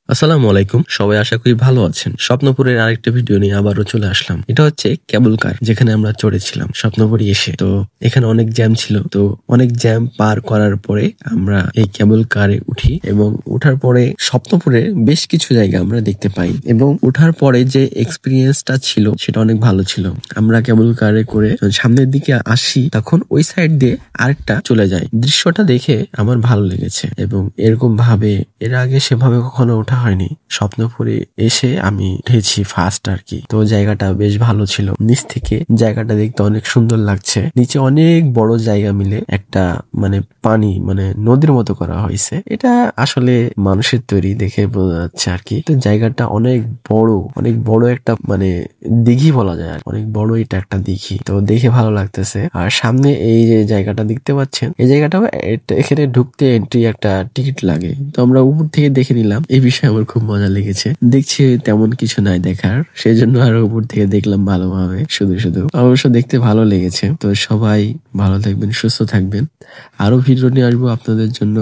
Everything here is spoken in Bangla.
আসসালামু আলাইকুম, সবাই আশা করি ভালো আছেন। স্বপ্নপুরের আরেকটা ভিডিও নিয়ে আবারও চলে আসলাম। এটা হচ্ছে কেবল কার, যেখানে আমরা চড়েছিলাম স্বপ্নপুরে এসে। তো এখানে অনেক জ্যাম ছিল, তো অনেক জ্যাম পার করার পরে আমরা এই কেবল কারে উঠি এবং উঠার পরে স্বপ্নপুরে বেশ কিছু জায়গা আমরা দেখতে পাই এবং উঠার পরে যে এক্সপিরিয়েন্সটা ছিল সেটা অনেক ভালো ছিল। আমরা কেবল কারে করে সামনের দিকে আসি, তখন ওই সাইড দিয়ে আরেকটা চলে যায়। দৃশ্যটা দেখে আমার ভালো লেগেছে এবং এরকম ভাবে এর আগে সেভাবে কখনো ওঠা হয়নি। স্বপ্নপুরে এসে আমি উঠেছি ফার্স্ট আর কি। তো জায়গাটা বেশ ভালো ছিল। নিচ থেকে জায়গাটা দেখতে অনেক সুন্দর লাগছে। নিচে অনেক বড় জায়গা মিলে একটা পানি নদীর মতো করা হয়েছে। এটা আসলে মানুষের তৈরি দেখে বোঝা যাচ্ছে আর কি। তো জায়গাটা অনেক বড় একটা দিঘি বলা যায় আর অনেক বড় এটা একটা দিঘি। তো দেখে ভালো লাগতেছে। আর সামনে এই যে জায়গাটা দেখতে পাচ্ছেন, এই জায়গাটা এখানে ঢুকতে এন্ট্রি একটা টিকিট লাগে। তো আমরা উপর থেকে দেখে নিলাম। এই বিষয়ে আমার খুব মজা লেগেছে। দেখছি তেমন কিছু নাই দেখার, সেই জন্য আরো উপর থেকে দেখলাম ভালোভাবে। শুধু অবশ্য দেখতে ভালো লেগেছে। তো সবাই ভালো থাকবেন, সুস্থ থাকবেন। আরো ভিডিও নিয়ে আসবো আপনাদের জন্য।